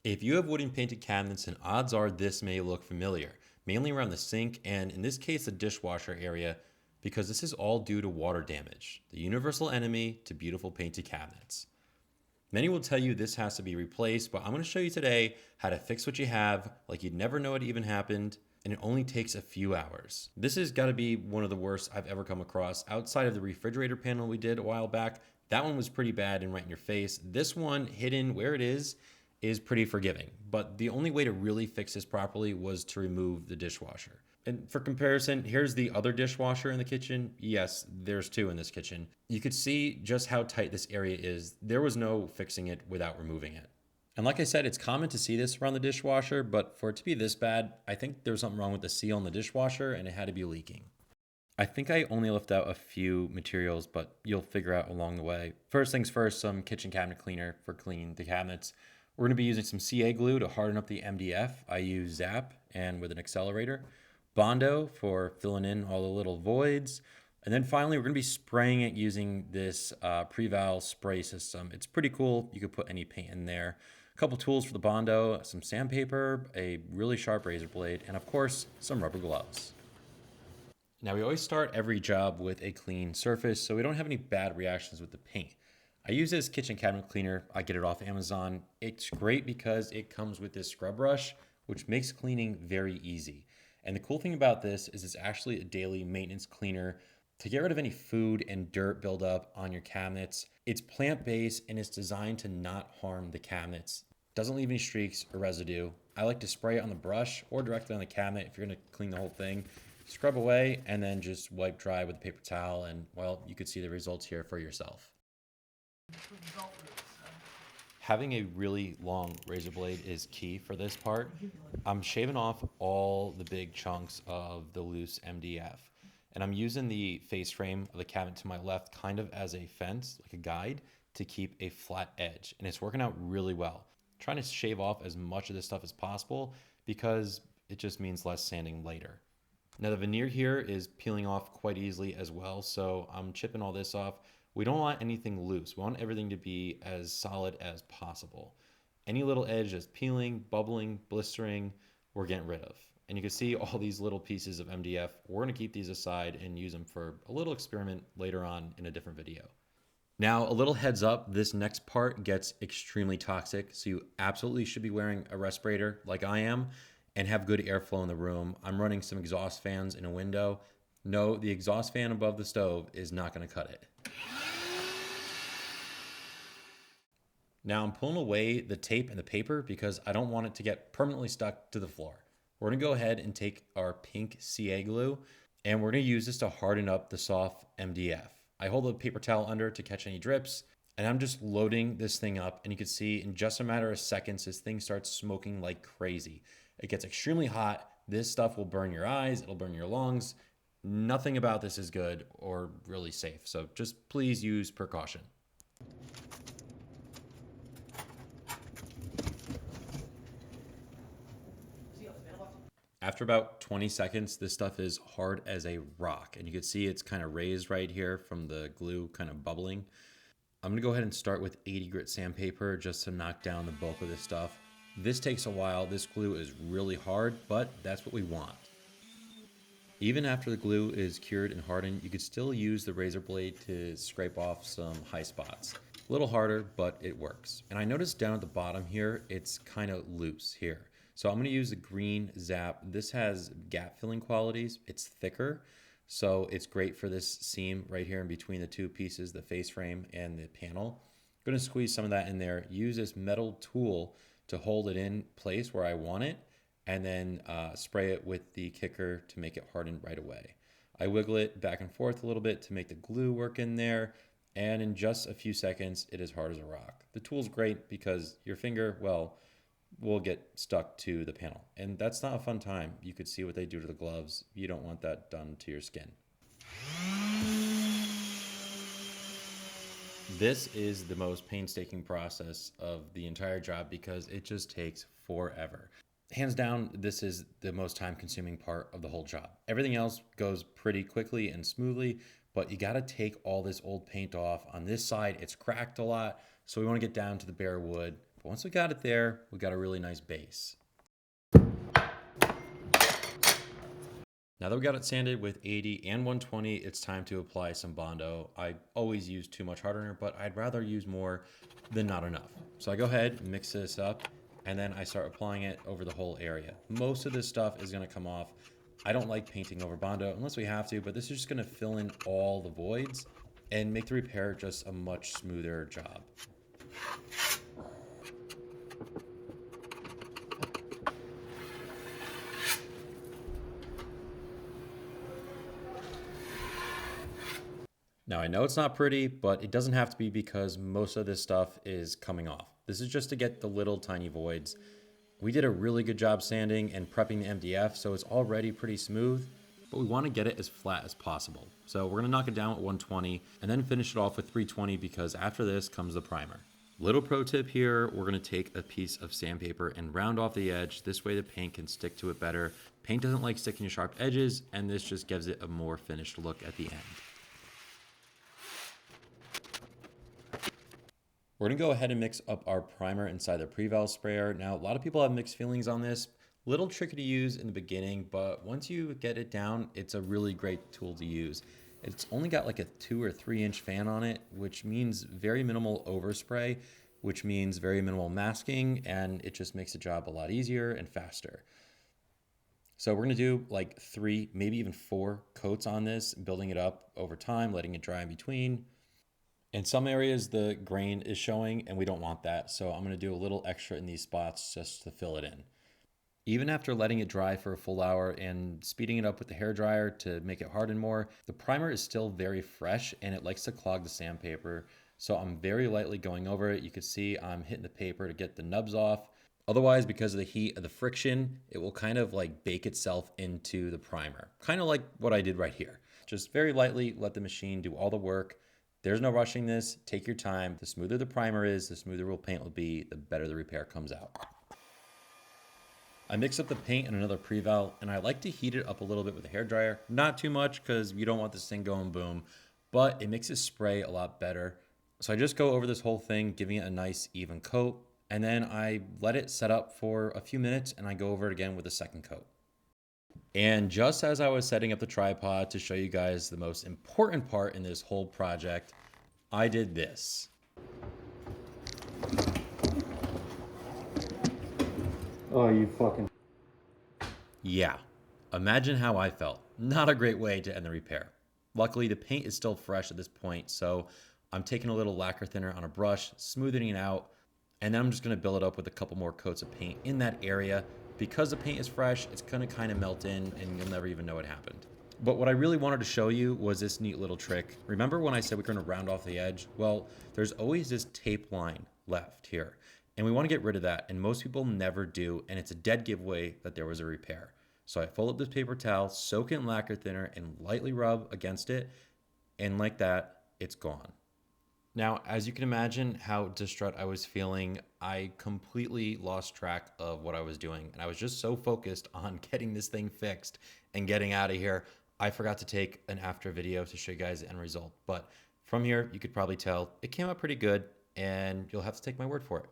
If you have wooden painted cabinets, then odds are this may look familiar, mainly around the sink and in this case the dishwasher area, because this is all due to water damage, the universal enemy to beautiful painted cabinets. Many will tell you this has to be replaced, but I'm going to show you today how to fix what you have like you'd never know it even happened, and it only takes a few hours. This has got to be one of the worst I've ever come across. Outside of the refrigerator panel we did a while back, that one was pretty bad and right in your face. This one, hidden where it is pretty forgiving. But the only way to really fix this properly was to remove the dishwasher. And for comparison, here's the other dishwasher in the kitchen. Yes, there's two in this kitchen. You could see just how tight this area is. There was no fixing it without removing it. And like I said, it's common to see this around the dishwasher, but for it to be this bad, I think there was something wrong with the seal in the dishwasher and it had to be leaking. I think I only left out a few materials, but you'll figure out along the way. First things first, some kitchen cabinet cleaner for cleaning the cabinets. We're going to be using some CA glue to harden up the MDF. I use Zap and with an accelerator. Bondo for filling in all the little voids. And then finally, we're going to be spraying it using this Preval spray system. It's pretty cool. You could put any paint in there. A couple tools for the Bondo, some sandpaper, a really sharp razor blade, and of course, some rubber gloves. Now, we always start every job with a clean surface so we don't have any bad reactions with the paint. I use this kitchen cabinet cleaner. I get it off Amazon. It's great because it comes with this scrub brush, which makes cleaning very easy. And the cool thing about this is it's actually a daily maintenance cleaner to get rid of any food and dirt buildup on your cabinets. It's plant-based and it's designed to not harm the cabinets. Doesn't leave any streaks or residue. I like to spray it on the brush or directly on the cabinet if you're gonna clean the whole thing. Scrub away and then just wipe dry with a paper towel, and well, you could see the results here for yourself. Having a really long razor blade is key for this part. I'm shaving off all the big chunks of the loose MDF, and I'm using the face frame of the cabinet to my left kind of as a fence, like a guide, to keep a flat edge, and it's working out really well. I'm trying to shave off as much of this stuff as possible because it just means less sanding later. Now the veneer here is peeling off quite easily as well, so I'm chipping all this off. We don't want anything loose. We want everything to be as solid as possible. Any little edge that's peeling, bubbling, blistering, we're getting rid of. And you can see all these little pieces of MDF. We're gonna keep these aside and use them for a little experiment later on in a different video. Now, a little heads up, this next part gets extremely toxic, so you absolutely should be wearing a respirator like I am and have good airflow in the room. I'm running some exhaust fans in a window. No, the exhaust fan above the stove is not gonna cut it. Now I'm pulling away the tape and the paper because I don't want it to get permanently stuck to the floor. We're gonna go ahead and take our pink CA glue and we're gonna use this to harden up the soft MDF. I hold a paper towel under to catch any drips, and I'm just loading this thing up, and you can see in just a matter of seconds, this thing starts smoking like crazy. It gets extremely hot. This stuff will burn your eyes, it'll burn your lungs. Nothing about this is good or really safe, so just please use precaution. After about 20 seconds, this stuff is hard as a rock, and you can see it's kind of raised right here from the glue kind of bubbling. I'm gonna go ahead and start with 80 grit sandpaper just to knock down the bulk of this stuff. This takes a while. This glue is really hard, but that's what we want. Even after the glue is cured and hardened, you could still use the razor blade to scrape off some high spots. A little harder, but it works. And I noticed down at the bottom here, it's kind of loose here. So I'm gonna use the green Zap. This has gap filling qualities. It's thicker, so it's great for this seam right here in between the two pieces, the face frame and the panel. I'm gonna squeeze some of that in there, use this metal tool to hold it in place where I want it, and then spray it with the kicker to make it harden right away. I wiggle it back and forth a little bit to make the glue work in there, and in just a few seconds, it is hard as a rock. The tool's great because your finger, well, will get stuck to the panel, and that's not a fun time. You could see what they do to the gloves. You don't want that done to your skin. This is the most painstaking process of the entire job because it just takes forever. Hands down, this is the most time-consuming part of the whole job. Everything else goes pretty quickly and smoothly, but you gotta take all this old paint off. On this side, it's cracked a lot, so we wanna get down to the bare wood, But once we got it there, we got a really nice base. Now that we got it sanded with 80 and 120, it's time to apply some Bondo. I always use too much hardener, but I'd rather use more than not enough. So I go ahead and mix this up, and then I start applying it over the whole area. Most of this stuff is gonna come off. I don't like painting over Bondo unless we have to, but this is just gonna fill in all the voids and make the repair just a much smoother job. Now I know it's not pretty, but it doesn't have to be because most of this stuff is coming off. This is just to get the little tiny voids. We did a really good job sanding and prepping the MDF, so it's already pretty smooth, but we want to get it as flat as possible. So we're gonna knock it down at 120 and then finish it off with 320 because after this comes the primer. Little pro tip here, we're gonna take a piece of sandpaper and round off the edge. This way the paint can stick to it better. Paint doesn't like sticking to sharp edges, and this just gives it a more finished look at the end. We're gonna go ahead and mix up our primer inside the pre-val sprayer. Now, a lot of people have mixed feelings on this. Little tricky to use in the beginning, but once you get it down, it's a really great tool to use. It's only got like a 2 or 3 inch fan on it, which means very minimal overspray, which means very minimal masking, and it just makes the job a lot easier and faster. So we're gonna do like 3, maybe even 4 coats on this, building it up over time, letting it dry in between. In some areas, the grain is showing and we don't want that. So I'm gonna do a little extra in these spots just to fill it in. Even after letting it dry for a full hour and speeding it up with the hairdryer to make it harden more, the primer is still very fresh and it likes to clog the sandpaper. So I'm very lightly going over it. You can see I'm hitting the paper to get the nubs off. Otherwise, because of the heat of the friction, it will kind of like bake itself into the primer. Kind of like what I did right here. Just very lightly let the machine do all the work. There's no rushing this. Take your time. The smoother the primer is, the smoother the paint will be, the better the repair comes out. I mix up the paint in another pre-val, and I like to heat it up a little bit with a hairdryer. Not too much because you don't want this thing going boom, but it makes it spray a lot better. So I just go over this whole thing, giving it a nice even coat, and then I let it set up for a few minutes, and I go over it again with a second coat. And just as I was setting up the tripod to show you guys the most important part in this whole project, I did this. Oh, you fucking... Yeah, imagine how I felt. Not a great way to end the repair. Luckily, the paint is still fresh at this point, so I'm taking a little lacquer thinner on a brush, smoothing it out, and then I'm just gonna build it up with a couple more coats of paint in that area. Because the paint is fresh, it's gonna kind of melt in and you'll never even know what happened. But what I really wanted to show you was this neat little trick. Remember when I said we're gonna round off the edge? Well, there's always this tape line left here. And we wanna get rid of that, and most people never do, and it's a dead giveaway that there was a repair. So I fold up this paper towel, soak it in lacquer thinner, and lightly rub against it, and like that, it's gone. Now, as you can imagine how distraught I was feeling, I completely lost track of what I was doing. And I was just so focused on getting this thing fixed and getting out of here. I forgot to take an after video to show you guys the end result. But from here, you could probably tell it came out pretty good, and you'll have to take my word for it.